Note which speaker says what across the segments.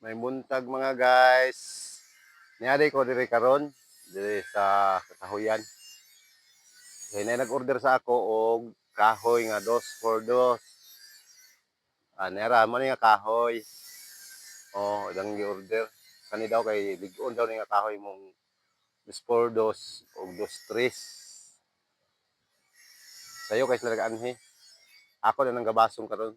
Speaker 1: May buntag mga guys. Niari ko diri karon diri sa Kahoyan. Kaya na nag-order sa ako og kahoy nga 2x2. Nera mo ni nga kahoy. Ilang gi-order. Kani daw kay lig-on daw ni nga kahoy mong 2x2 og 2-3. Sayo kay sila nag-anhi. Ako na nang gabasong karon.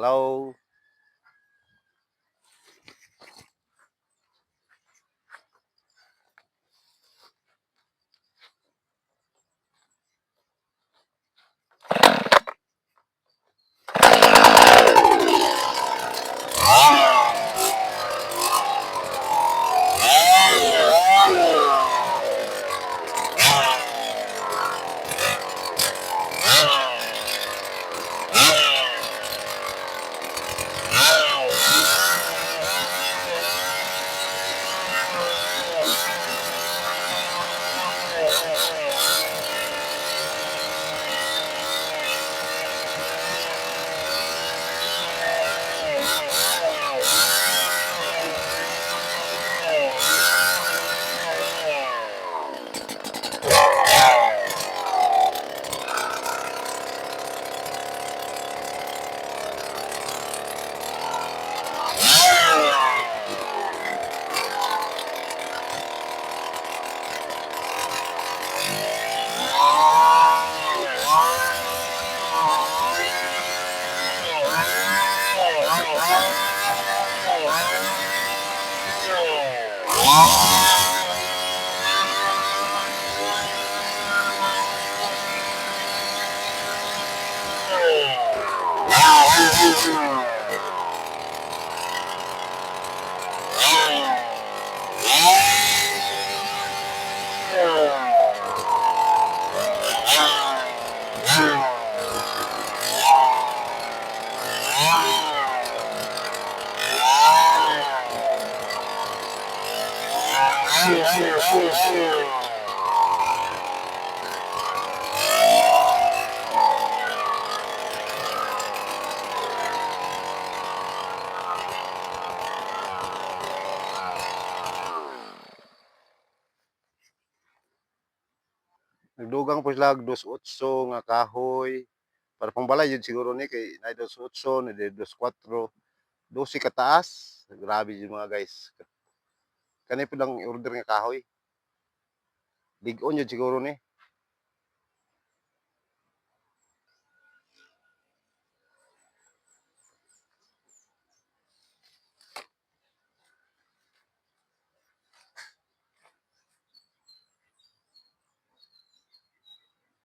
Speaker 1: Hello. Nagdugang po sila og 2-8 nga kahoy. Para pangbalay yun siguro ni kay na 2-8, na 2-4. 12 kataas. Grabe yun mga guys. Kani po lang order nga kahoy. Lig-on yun siguro ni.